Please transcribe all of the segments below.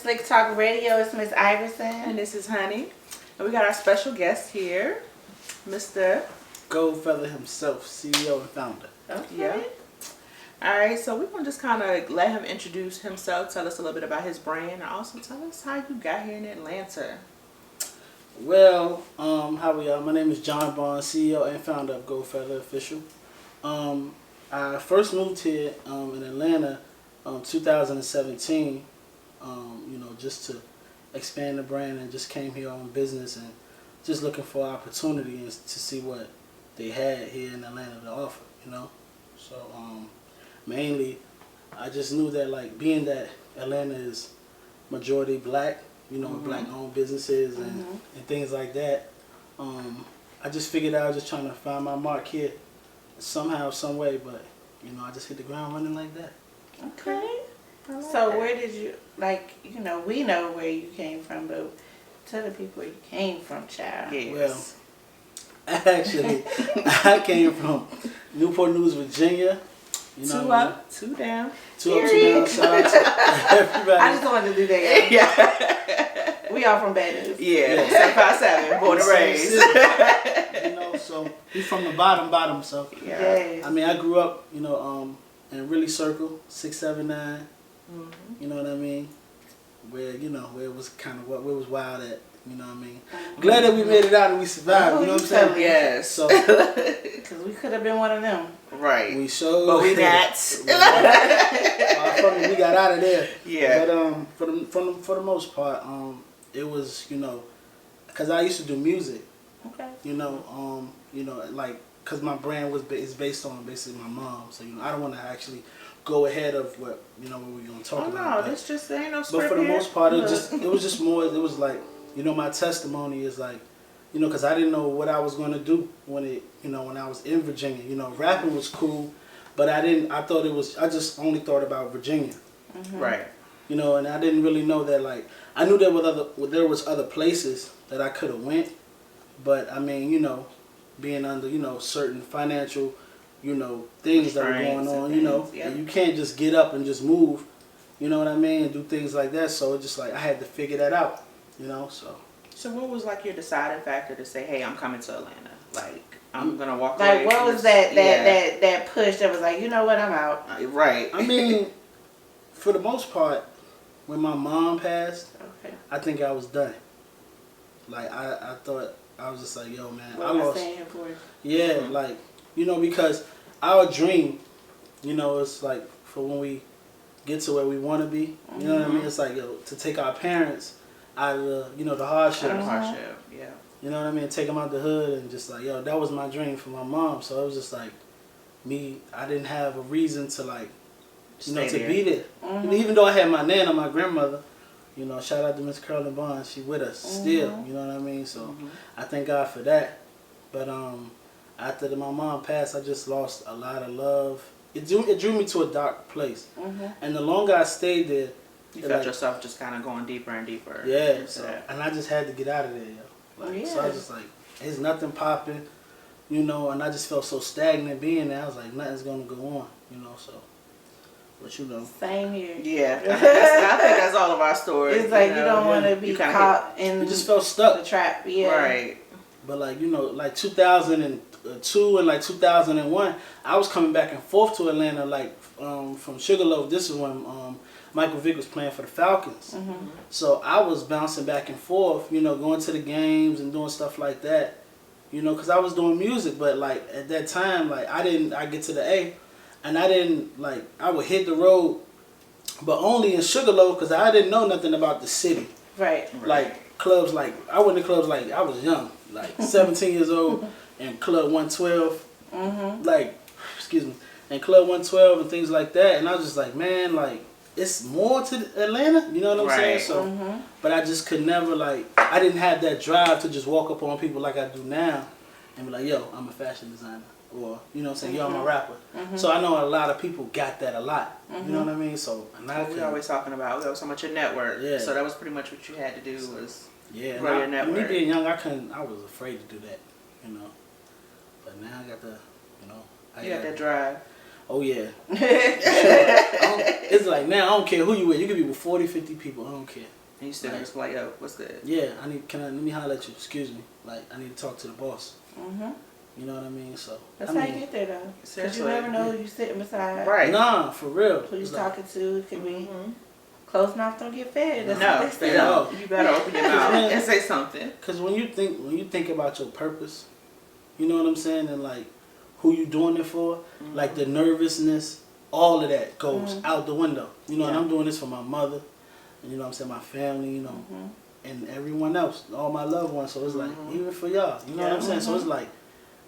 Slick Talk Radio. It's Miss Iverson. And this is Hunny. And we got our special guest here, Mr. Goldfeather himself, CEO and founder. Okay. Yeah. All right, so we're going to just kind of let him introduce himself, tell us a little bit about his brand, and also tell us how you got here in Atlanta. Well, how we are? My name is John Bond, CEO and founder of Goldfeather Official. I first moved here in Atlanta 2017, just to expand the brand, and just came here on business and just looking for opportunities to see what they had here in Atlanta to offer, So mainly, I just knew that, like, being that Atlanta is majority black, black-owned businesses and things like that, I just figured I was just trying to find my mark here somehow, some way, but, I just hit the ground running like that. Okay. So where did you, we know where you came from, but tell the people where you came from, child. Yes. Well, actually, I came from Newport News, Virginia. Two up, two down. Two up, two down. Shout out to everybody. I just wanted to do that. Yeah. We all from Bad News. Yeah. 757, born and raised. So we from the bottom. So yeah. I mean, I grew up, in really circle 679. You know what I mean? Where where it was kind of where it was wild at. You know what I mean? Glad that we made it out and we survived. You know what I'm saying? Yes. So because we could have been one of them. Right. We showed. But we not. We got out of there. Yeah. But for the most part, it was because I used to do music. Okay. Because my brand is based on basically my mom. So I don't want to actually go ahead of what what we're gonna talk about. No, this just ain't no script. But for the here. most part, it was just more. It was like my testimony is like because I didn't know what I was gonna do when I was in Virginia. Rapping was cool, but I thought it was. I just only thought about Virginia. Right. And I didn't really know that. Like I knew there was other places that I could have went, but I mean being under certain financial things that were going on, and you can't just get up and just move, what I mean, and do things like that. So it's just like I had to figure that out, So what was like your deciding factor to say, hey, I'm coming to Atlanta? Like I'm gonna walk away. Like what was that push that was like, you know what, I'm out. Right. I mean, for the most part, when my mom passed, I think I was done. Like I thought I was just like, yo man, what I lost. Saying for? Yeah, like because our dream, it's like for when we get to where we want to be. You know what I mean? It's like to take our parents out of the hardship. Yeah. You know what I mean? Take them out the hood and just like that was my dream for my mom. So it was just like I didn't have a reason to like to be there. Even though I had my nana, my grandmother. Shout out to Miss Curlin Bond. She with us still. You know what I mean? So I thank God for that. But after my mom passed, I just lost a lot of love. It drew me to a dark place. And the longer I stayed there, you felt yourself just kind of going deeper and deeper. Yeah. So and I just had to get out of there, So I was just like, there's nothing popping, and I just felt so stagnant being there. I was like, nothing's gonna go on, So. But Same here. Yeah, I think that's all of our stories. It's like you don't want to be caught in. You just felt stuck. The trap, yeah. Right. But like 2002 and like 2001, I was coming back and forth to Atlanta, from Sugarloaf. This is when Michael Vick was playing for the Falcons. So I was bouncing back and forth, going to the games and doing stuff like that, because I was doing music. But like at that time, I get to the A. And I didn't, I would hit the road, but only in Sugarloaf because I didn't know nothing about the city. Right. Like, clubs, I went to clubs, I was young, 17 years old, and Club 112, and Club 112 and things like that. And I was just like, man, it's more to Atlanta, you know what I'm saying? So, but I just could never, I didn't have that drive to just walk up on people like I do now and be like, yo, I'm a fashion designer. Or, yo, I'm a rapper. So I know a lot of people got that a lot. You know what I mean? So, we're always talking about, so much your network. Yeah. So that was pretty much what you had to do was grow your network. Me being young, I was afraid to do that, But now I got the, you got that drive. Oh yeah. It's like now I don't care who you with. You could be with 40, 50 people. I don't care. And you still just like, yo, what's good? Yeah, let me holler at you. Excuse me. Like, I need to talk to the boss. Mhm. You know what I mean? So that's how you get there though. Because you never know who you sitting beside. Right. Nah, for real. Who you talking to? It could be closed mouth don't get fed. That's No, what they they say. don't. You better open your mouth and say something. Because when you think about your purpose, you know what I'm saying, and like who you doing it for, like the nervousness, all of that goes out the window. You know, and I'm doing this for my mother, and you know what I'm saying, my family, you know, and everyone else, all my loved ones. So it's like, even for y'all, you know what I'm saying? So it's like,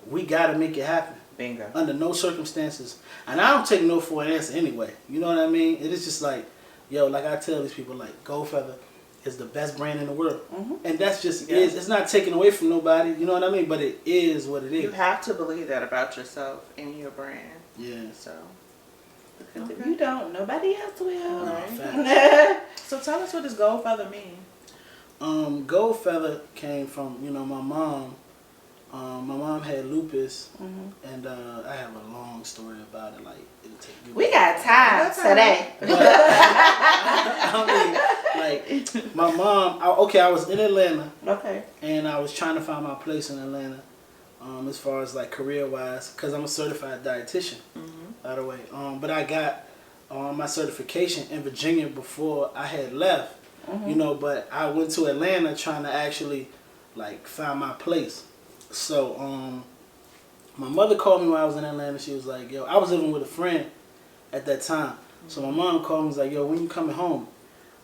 we got to make it happen. Bingo. Under no circumstances. And I don't take no for an answer anyway. You know what I mean? It is just like, yo, like I tell these people, like, Goldfeather is the best brand in the world. And that's just is. It's not taken away from nobody. You know what I mean? But it is what it is. You have to believe that about yourself and your brand. Yeah. So. Because if you don't, nobody else will. Right. So tell us, what does Goldfeather mean? Goldfeather came from, you know, my mom. My mom had lupus, and I have a long story about it. Like, it'll take you. We got time today. I mean, like, my mom. I was in Atlanta. Okay. And I was trying to find my place in Atlanta, as far as like career wise, because I'm a certified dietitian, by the way. But I got my certification in Virginia before I had left. You know, but I went to Atlanta trying to actually like find my place. So my mother called me when I was in Atlanta. She was like, yo, I was living with a friend at that time. So my mom called me and was like, yo, when you coming home?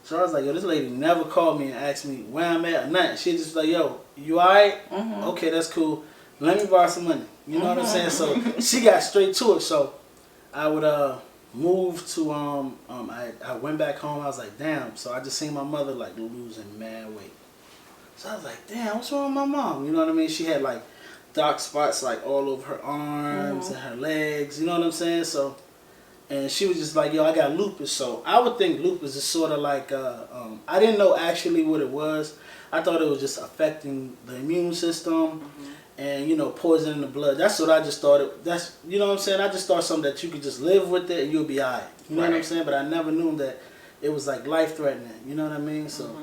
So I was like, yo, this lady never called me and asked me where I'm at or nothing. She just was like, yo, you alright? Okay, that's cool. Let me borrow some money. You know what I'm saying? So she got straight to it. So I would move to I went back home. I was like, damn. So I just seen my mother like losing mad weight. So I was like, damn, what's wrong with my mom? You know what I mean? She had like dark spots like all over her arms and her legs. You know what I'm saying? So, and she was just like, yo, I got lupus. So I would think lupus is sort of like, I didn't know actually what it was. I thought it was just affecting the immune system and, you know, poison in the blood. That's what I just thought. You know what I'm saying? I just thought something that you could just live with it and you'll be all right. You know what I'm saying? But I never knew that it was like life-threatening. You know what I mean? So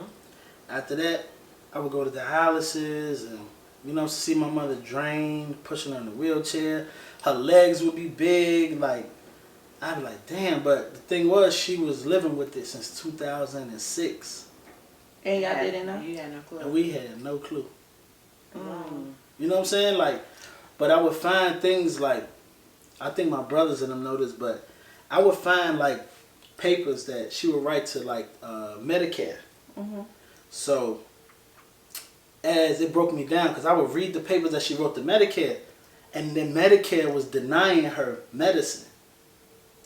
after that, I would go to dialysis and, you know, see my mother drained, pushing her in a wheelchair. Her legs would be big. Like, I'd be like, damn. But the thing was, she was living with it since 2006. And y'all didn't know? You had no clue. And we had no clue. You know what I'm saying? Like, but I would find things like, I think my brothers and them know this, but I would find like papers that she would write to like Medicare. So as it broke me down, because I would read the papers that she wrote to Medicare, and then Medicare was denying her medicine.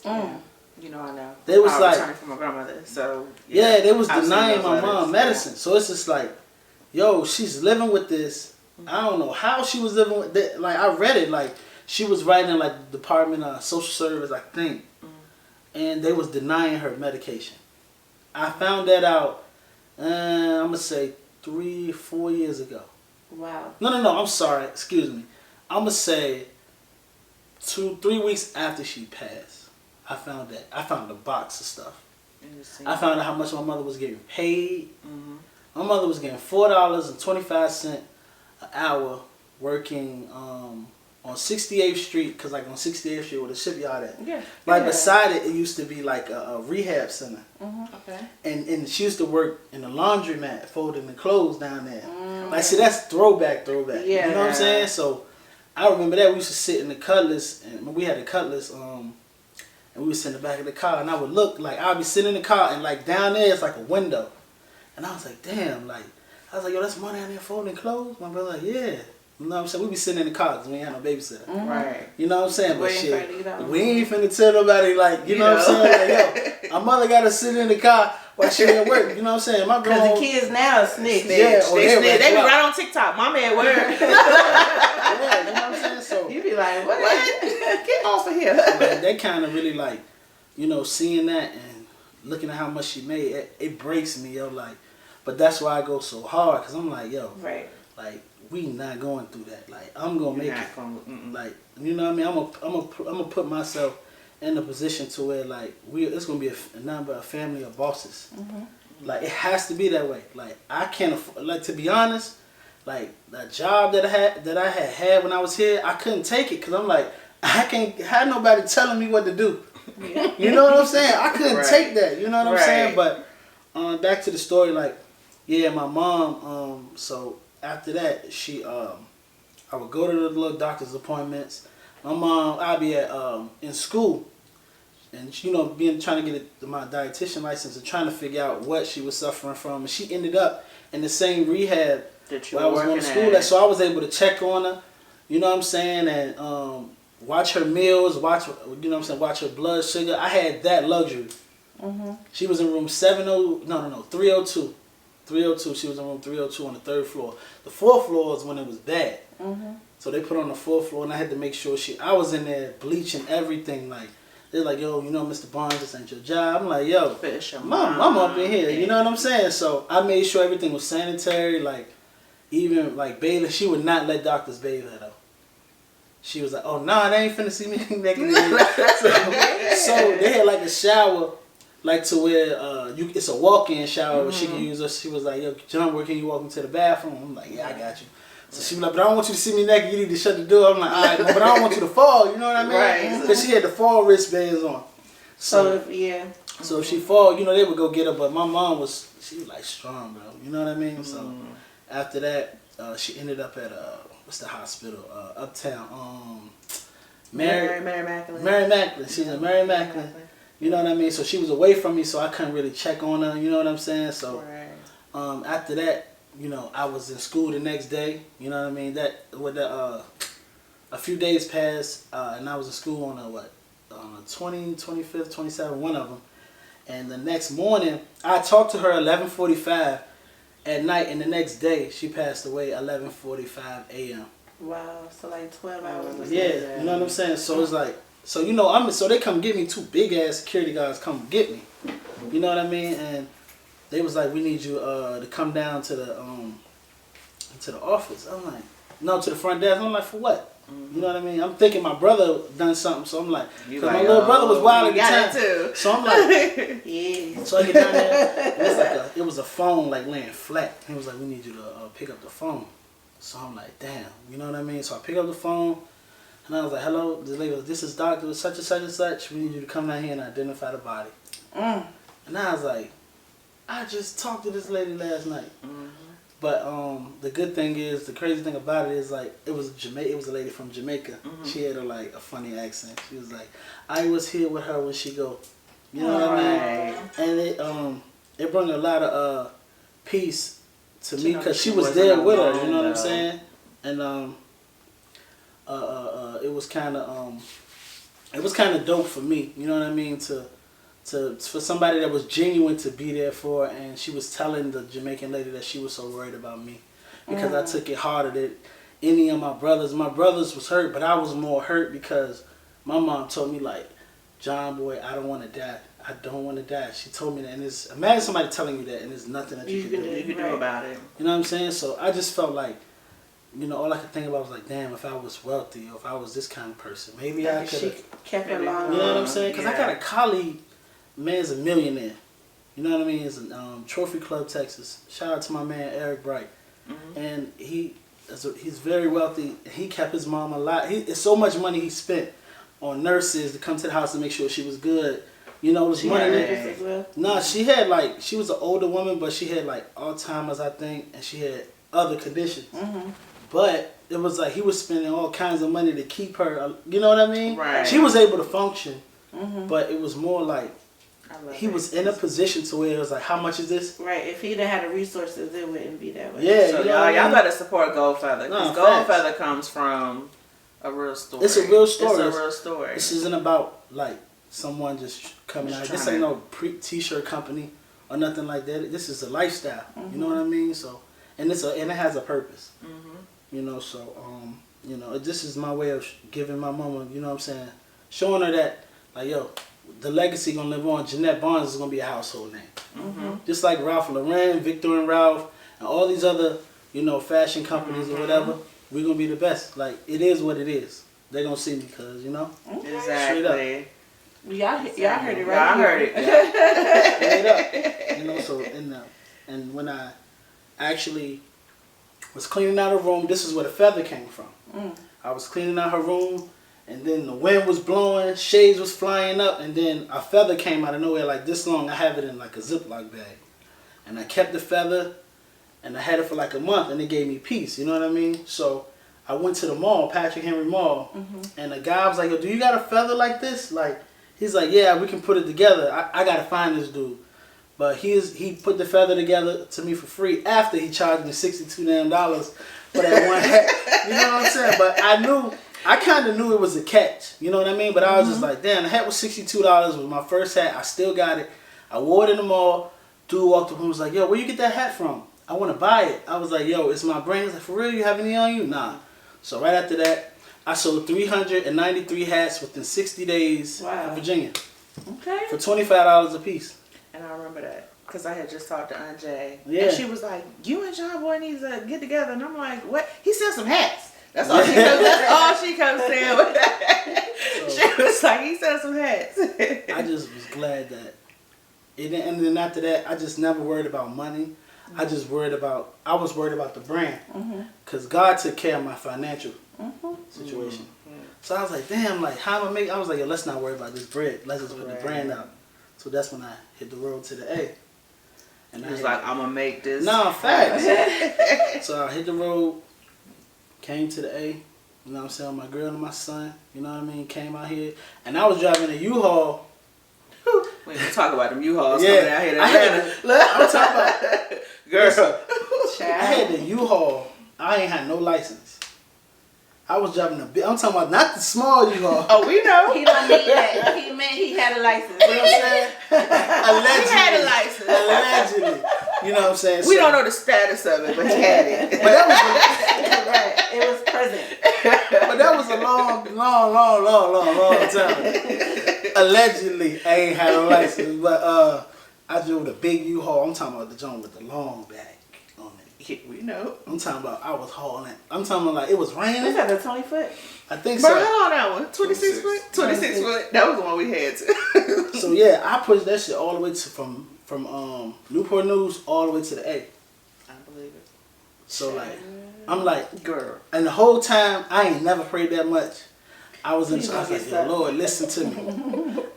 You know, I know. They was like, returning from my grandmother, so yeah, they was denying my mom medicine. So it's just like, yo, she's living with this. I don't know how she was living with that. Like, I read it, like she was writing like the Department of Social Service, I think, and they was denying her medication. I found that out. I'm gonna say 3-4 years ago. Wow. No. I'm sorry. Excuse me. I'm gonna say 2-3 weeks after she passed. I found that. I found a box of stuff. I found out how much my mother was getting paid. My mother was getting $4.25 an hour working on 68th Street, because like on 68th Street where the shipyard at. Yeah. Like beside it, it used to be like a rehab center. Okay. And she used to work in the laundromat, folding the clothes down there. Like, see, that's throwback. Yeah. You know what I'm saying? So I remember that we used to sit in the Cutlass, and we had a Cutlass, and we would sit in the back of the car, and I would look, like, I'd be sitting in the car, and like down there, it's like a window. And I was like, damn, like, I was like, yo, that's money down there folding clothes? My brother like, yeah. You know what I'm saying? We be sitting in the car because we ain't had no babysitter. Right. You know what I'm saying? But We ain't shit, finna get on. we ain't finna tell nobody, like, you know what I'm saying? Like, yo, our mother got to sit in the car while she at work. You know what I'm saying? My girl. Because the kids now snitch. Yeah, They be right on TikTok. Mama at work. Yeah, you know what I'm saying? So You be like, what? Get off of here. like, they kind of really like, you know, seeing that and looking at how much she made, it breaks me, yo. Like, but that's why I go so hard, because I'm like, yo, Right. like, we not going through that. Like, I'm gonna make it. Gonna, Like, you know what I mean? I'm gonna put myself in a position to where like it's gonna be a number of family of bosses. Like it has to be that way. Like I can't afford, like to be honest, like the job that I had when I was here, I couldn't take it because I'm like I can't have nobody telling me what to do. You know what I'm saying? I couldn't take that. You know what I'm saying? But back to the story, like yeah, my mom. So after that, I would go to the little doctor's appointments. My mom, I'd be at in school, and you know, trying to get my dietitian license and trying to figure out what she was suffering from, and she ended up in the same rehab where I was going to school at. So I was able to check on her, you know what I'm saying, and watch her meals, watch her blood sugar. I had that luxury. She was in room 302. 302. She was in room 302 on the 3rd floor. The 4th floor is when it was bad. So they put her on the 4th floor, and I had to make sure I was in there bleaching everything. Like they're like, yo, you know, Mr. Barnes, this ain't your job. I'm like, yo, mom, I'm up in here. You know what I'm saying? So I made sure everything was sanitary. Like even like bathing, she would not let doctors bathe her though. She was like, oh nah, they ain't finna see me naked. So they had like a shower. Like to where it's a walk-in shower where she can use us. She was like, yo, John, where can you walk into the bathroom? I'm like, yeah, I got you. So she was like, but I don't want you to see me naked. You need to shut the door. I'm like, all right, but I don't want you to fall. You know what I mean? Right. Because she had the fall wristbands on. So if she fall, you know, they would go get her. But my mom she was like strong, bro. You know what I mean? So after that, she ended up at what's the hospital? Uptown. Mary Magdalene. She's in Mary Magdalene. You know what I mean? So she was away from me, so I couldn't really check on her. You know what I'm saying? So after that, you know, I was in school the next day. You know what I mean? A few days passed, and I was in school on the 25th, 27th, one of them. And the next morning, I talked to her 11:45 at night, and the next day she passed away 11:45 a.m. Wow, so like 12 hours. Yeah, you know what I'm saying? So it's like. So you know, so they come get me. 2 big ass security guards come get me. You know what I mean? And they was like, "We need you to come down to the office." I'm like, "No, to the front desk." I'm like, "For what?" You know what I mean? I'm thinking my brother done something, so I'm like, because my little brother was wild at the time. Too. So I'm like, yeah. So I get down there. It was a phone like laying flat. He was like, "We need you to pick up the phone." So I'm like, "Damn," you know what I mean? So I pick up the phone. And I was like, hello, this lady goes, this is Dr. such and such and such. We need you to come down here and identify the body. And I was like, I just talked to this lady last night. But the good thing is, the crazy thing about it is like, it was a lady from Jamaica. She had a funny accent. She was like, I was here with her when she go. You know what I mean? And it brought a lot of peace to me because she was there with her. You know what I'm saying? And it was kind of dope for me, you know what I mean, for somebody that was genuine to be there for her, and she was telling the Jamaican lady that she was so worried about me because I took it harder than any of my brothers. My brothers was hurt, but I was more hurt because my mom told me like, John boy, I don't want to die. I don't want to die. She told me that, and imagine somebody telling you that, and there's nothing that you can do about it. You know what I'm saying? So I just felt like, you know, all I could think about was like, damn, if I was wealthy or if I was this kind of person, maybe I could have kept her long. You know what I'm saying? Because I got a colleague, man's a millionaire. You know what I mean? He's in Trophy Club, Texas. Shout out to my man Eric Bright. And he's very wealthy. He kept his mom alive. It's so much money he spent on nurses to come to the house to make sure she was good. You know, she money. As well? No, she was an older woman, but she had like Alzheimer's, I think, and she had other conditions. But it was like he was spending all kinds of money to keep her, you know what I mean? Right. She was able to function, but it was more like he was in a position to where it was like, how much is this? Right. If he didn't have the resources, it wouldn't be that way. Yeah. So you know y'all better support Goldfeather because Goldfeather comes from a real story. It's a real story. It's a real story. This isn't about like someone just coming out. This ain't no t-shirt company or nothing like that. This is a lifestyle. You know what I mean? So and it has a purpose. You know, so, you know, this is my way of giving my mama, you know what I'm saying, showing her that, like, yo, the legacy gonna live on. Jeanette Barnes is gonna be a household name. Just like Ralph Lauren, Victor and Ralph, and all these other, you know, fashion companies or whatever, we're gonna be the best. Like, it is what it is. They're gonna see me because, you know, exactly. Y'all heard it right. Y'all heard it. Straight up. You know, so and when I actually was cleaning out her room, this is where the feather came from. I was cleaning out her room, and then the wind was blowing, shades was flying up, and then a feather came out of nowhere like this long. I have it in like a Ziploc bag. And I kept the feather, and I had it for like a month, and it gave me peace. You know what I mean? So I went to the mall, Patrick Henry Mall, and the guy was like, yo, do you got a feather like this? Like, he's like, yeah, we can put it together. I got to find this dude. But he put the feather together to me for free after he charged me $62 damn for that one hat. You know what I'm saying? But I kind of knew it was a catch. You know what I mean? But I was just like, damn, the hat was $62. It was my first hat. I still got it. I wore it in the mall. Dude walked up and was like, yo, where you get that hat from? I want to buy it. I was like, yo, it's my brand. He's like, for real? You have any on you? Nah. So right after that, I sold 393 hats within 60 days in Virginia. Okay. For $25 a piece. And I remember that because I had just talked to Aunt Jay. Yeah. And she was like, you and John Boy need to get together. And I'm like, what? He sells some hats. That's all she comes, saying with that. She was like, he sells some hats. I just was glad that and then after that, I just never worried about money. I was worried about the brand. Because God took care of my financial situation. So I was like, damn, like, how am I making? I was like, yo, let's not worry about this bread. Let's just put the brand out. So that's when I hit the road to the A. And he was like, I'm going to make this. No, facts. So I hit the road, came to the A. You know what I'm saying? My girl and my son, you know what I mean? Came out here. And I was driving a U-Haul. We can talk about them U-Hauls Yeah. coming out here to Atlanta. I'm talking about, Girl. I had the U-Haul. I ain't had no license. I was driving a big, I'm talking about not the small U-Haul. Oh, we know. He don't mean that. He meant he had a license. You know what I'm saying? Allegedly. He had a license. Allegedly. You know what I'm saying? We don't know the status of it, but he had it. But that Right. It was present. But that was a long time. Allegedly, I ain't had a license, but I drove the big U-Haul. I'm talking about the joint with the long back on it. Yeah, we know. I'm talking about I was hauling. I'm talking about like it was raining. Was that the 20-foot? I think Bro, so. how long that one? 26 foot? 26 foot. That was the one we had too. So yeah, I pushed that shit all the way to from Newport News all the way to the A. I believe it. So like, I'm like, girl. And the whole time I ain't never prayed that much. I was like, yo, Lord, listen to me.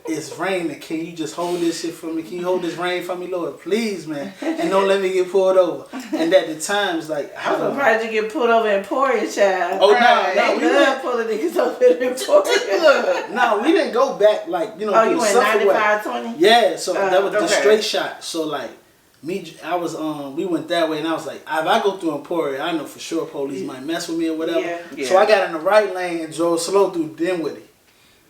It's raining. Can you just hold this shit for me? Can you hold this rain for me, Lord? Please, man. And don't let me get pulled over. And at the times, like, I'm surprised you get pulled over in Emporia, child. Oh, right. no, we love pulling niggas over in Emporia. No, we didn't go back, like, you know. Oh, you went 95-20? Yeah, so that was the straight shot. So, like, we went that way, and I was like, if I go through Emporia, I know for sure police might mess with me or whatever. Yeah. So I got in the right lane and drove slow through Dinwiddie.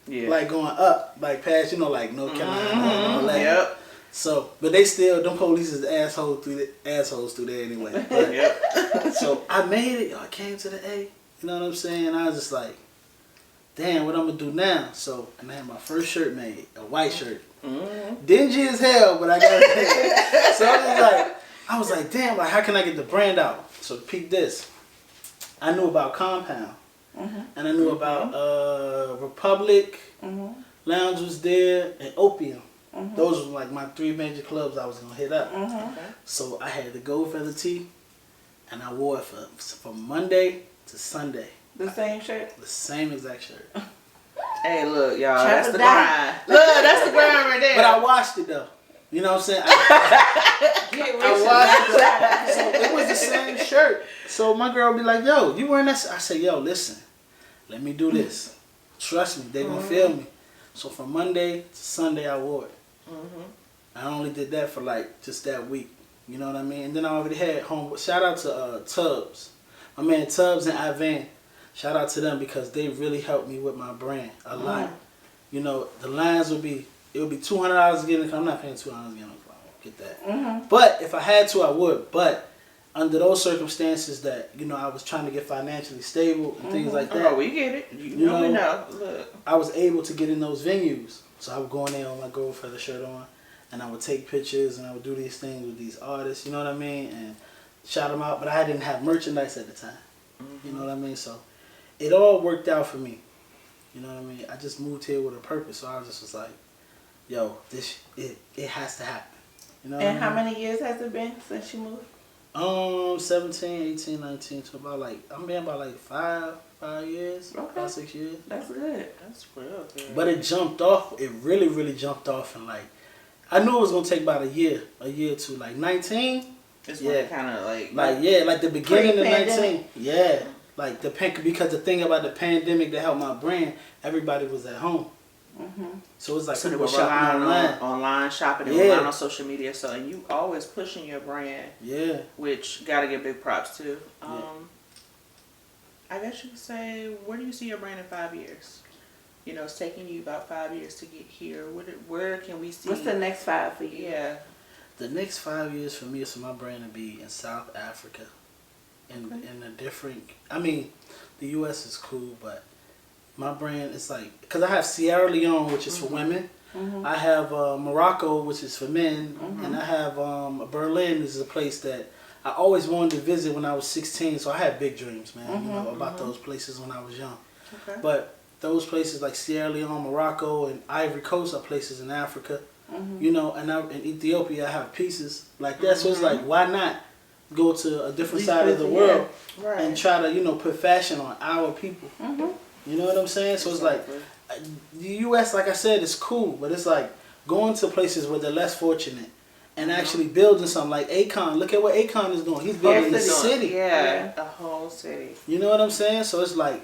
Yeah. Like going up, like past, you know, like North Carolina and all that. Yep. So, but they still, them police is assholes through there anyway. But, Yep. So I made it. I came to the A. You know what I'm saying? I was just like, damn, what I'm gonna do now? So, and I had my first shirt made, a white shirt. Dingy as hell, but I got it. So I was like, damn, like how can I get the brand out? So peep this. I knew about Compound. And I knew about Republic, Lounge was there, and Opium. Those were like my 3 major clubs I was gonna hit up. So I had the Goldfeather tee, and I wore it from Monday to Sunday. The same shirt? The same exact shirt. Hey, look, y'all, that's the grind. Look, that's the grind right there. But I washed it though. You know what I'm saying? I washed it. So it was the same shirt. So my girl be like, yo, you wearing that? I say, yo, listen, let me do this. Trust me, they gonna feel me. So from Monday to Sunday, I wore it. I only did that for like just that week. You know what I mean? And then I already had home. Shout out to Tubbs. My man Tubbs and Ivan. Shout out to them because they really helped me with my brand a lot. You know, the lines would be $200 to get in. I'm not paying $200 to get in. Get that. But if I had to, I would. But under those circumstances that, you know, I was trying to get financially stable and things like that. Oh, we get it. You know, we know. Look. I was able to get in those venues. So I would go in there with my Goldfeather shirt on, and I would take pictures, and I would do these things with these artists, you know what I mean? And shout them out. But I didn't have merchandise at the time. You know what I mean? So it all worked out for me. You know what I mean? I just moved here with a purpose, so I was like, yo, it has to happen. You know what I mean? And how many years has it been since you moved? 17, 18, 19, to about like, I'm being about like 5 years, Okay. 5, 6 years. That's good. That's real good. But it jumped off, it really, really jumped off, and like, I knew it was gonna take about a year or two. Like 19, It's when it kind of like like the beginning of 19, Pre-pandemic. yeah, like because the thing about the pandemic that helped my brand, everybody was at home, so it's like so they people were were shopping relying online. on online shopping, they were relying on social media. So and you always pushing your brand, Yeah, which gotta get big props to. I guess you could say, where do you see your brand in 5 years? You know, it's taking you about 5 years to get here. Where can we see? What's the next 5 for you? Yeah. the next 5 years for me is for my brand to be in South Africa, in a different. I mean, the U.S. is cool, but my brand is like, because I have Sierra Leone, which is for women. I have Morocco, which is for men, and I have Berlin. This is a place that I always wanted to visit when I was 16. So I had big dreams, man, you know, about those places when I was young. Okay. But those places like Sierra Leone, Morocco, and Ivory Coast are places in Africa. You know, and in Ethiopia I have pieces like that. So it's like, why not go to a different side of the world Right. and try to, you know, put fashion on our people. You know what I'm saying? So it's like, the U.S., like I said, is cool, but it's like going to places where they're less fortunate and actually building something like Akon. Look at what Akon is doing. He's building the city. Yeah, the whole city. You know what I'm saying? So it's like,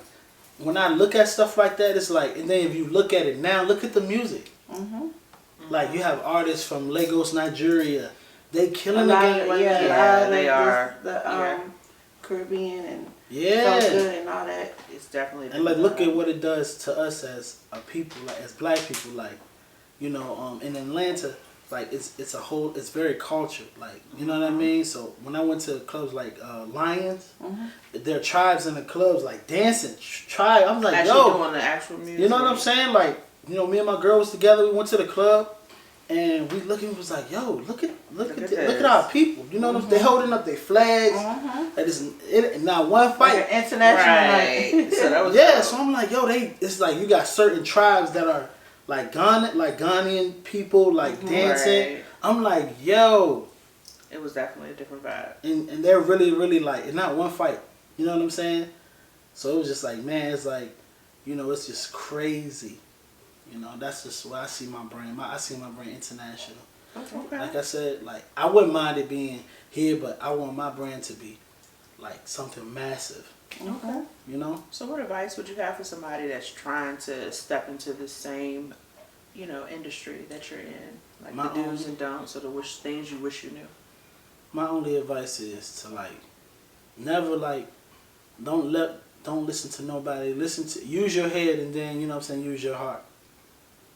when I look at stuff like that, it's like, and then if you look at it now, look at the music. Like, you have artists from Lagos, Nigeria. They killing the game right now. Yeah, they are. The Caribbean and Yeah. so good and all that. It's definitely. And like, look at what it does to us as a people, like as black people. Like, you know, in Atlanta, like it's a whole, it's very cultured. Like, you know what I mean? So when I went to clubs like Lions, there are tribes in the clubs like dancing. Tribe. I was like, actually doing the actual music. you know what I'm saying? Like, you know, me and my girl was together. We went to the club, and we looking, was like, yo, look at our people. You know what I'm saying? They holding up their flags. That is not one fight. Like an international Right. night. So that was Yeah, so I'm like, yo, it's like you got certain tribes that are like Ghanaian people, like dancing. Right. I'm like, yo, It was definitely a different vibe. and they're really, really like, it's not one fight. You know what I'm saying? So it was just like, man, it's like, you know, it's just crazy. You know, that's just where I see my brand. I see my brand international. Okay. Like I said, like, I wouldn't mind it being here, but I want my brand to be like something massive. Okay. You know? So what advice would you have for somebody that's trying to step into the same, you know, industry that you're in? Like My the do's own- and don'ts, or the things you wish you knew. My only advice is to like, never like, don't listen to nobody. Use your head, and then, you know what I'm saying, use your heart.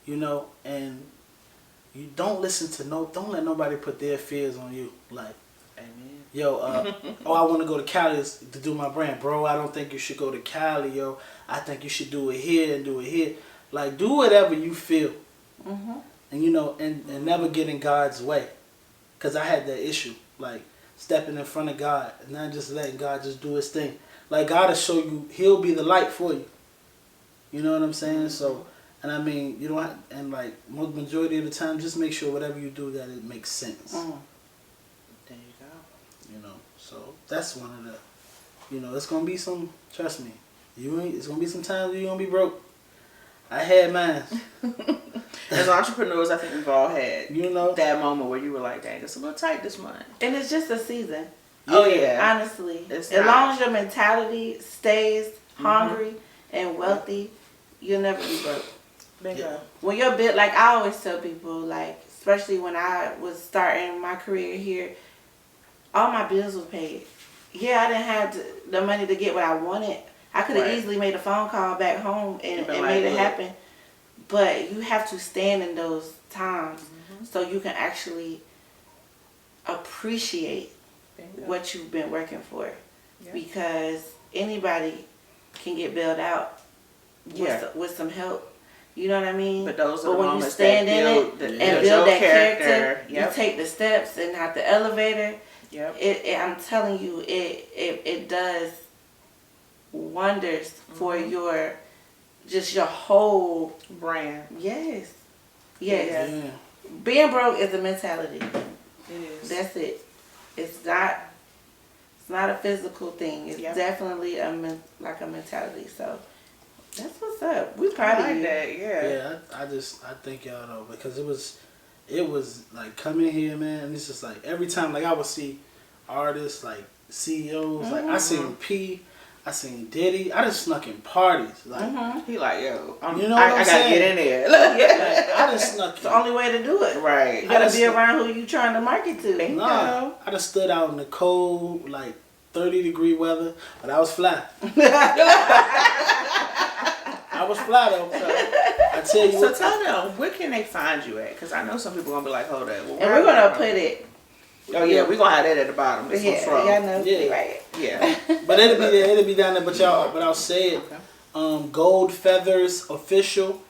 You know, and you don't let nobody put their fears on you. Like, Amen. yo, I want to go to Cali to do my brand. Bro, I don't think you should go to Cali, yo. I think you should do it here and do it here. Like, do whatever you feel. And, you know, and never get in God's way. Because I had that issue. Like, stepping in front of God and not just letting God just do his thing. Like, God will show you, he'll be the light for you. You know what I'm saying? So, and I mean, you don't have, and like, majority of the time, just make sure whatever you do that it makes sense. There you go. You know, so that's one of the, you know, it's gonna be some, trust me, it's gonna be some times where you're gonna be broke. I had mine. As entrepreneurs, I think we've all had, You know, that moment where you were like, dang, it's a little tight this month. And it's just a season. Oh, yeah. Honestly. It's as not. long as your mentality stays hungry and wealthy, you'll never be broke. Bingo. When you're built, like I always tell people, like, especially when I was starting my career here, all my bills was paid. Yeah, I didn't have the money to get what I wanted. I could have easily made a phone call back home and made it happen. But you have to stand in those times so you can actually appreciate what you've been working for. Yeah. Because anybody can get bailed out with some help. You know what I mean? But those are the when you moments stand that in build it the- and build build your that character, character. Yep. you take the steps and have the elevator. Yep. I'm telling you, it does wonders for your just your whole brand. Yes. Yeah. Being broke is a mentality. It is. That's it. It's not a physical thing. It's definitely a mentality. So that's what's up. We proud of you. That. Yeah. Yeah. I thank y'all though, because it was like coming here, man. And it's just like every time, like I would see artists, like CEOs, like I seen P. I seen Diddy. I just snuck in parties. Like he like, yo, you know what I'm I gotta saying? get in there. Yeah. I just snuck in. It's the only way to do it. Right. You gotta be around who you trying to market to. Nah, I just stood out in the cold, like 30-degree weather, but I was fly. I was fly though. I tell you. So tell them, where can they find you at? Because I know some people gonna be like, hold up. Well, And we're gonna put it. Oh yeah, we're gonna have that at the bottom. This one's from. Y'all know. Yeah. Right. Yeah. But it'll be there. It'll be down there. But I'll say it. Goldfeathers Official.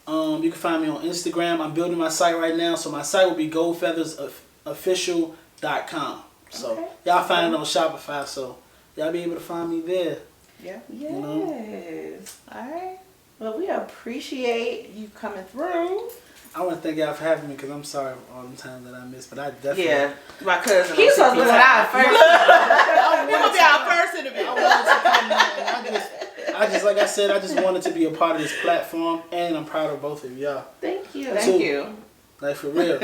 You can find me on Instagram. I'm building my site right now, so my site will be goldfeathersofficial.com. So y'all find it on Shopify. So y'all be able to find me there. Yeah. Yes. You know? All right. Well, we appreciate You coming through. I want to thank y'all for having me, because I'm sorry for all the times that I missed, but I definitely. Yeah. My cousin. He's supposed to be our first. This will be our first interview. I wanted to come in, and I just like I said, I just wanted to be a part of this platform, and I'm proud of both of y'all. Thank you. Thank you. Like for real.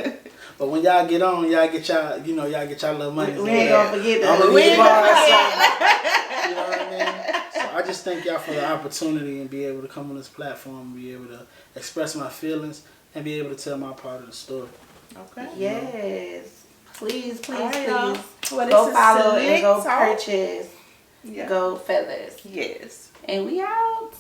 But when y'all get on, y'all get y'all little money. We ain't gonna forget that. I'm gonna We be ain't bar gonna outside. forget. You know what I mean? So I just thank y'all for the opportunity and be able to come on this platform and be able to express my feelings and be able to tell my part of the story. Okay. Yes. Please, please, All right, please. y'all. Well, Go this is follow and go Select Talk. purchase Yeah. Gold Feathers. Yes. And we out.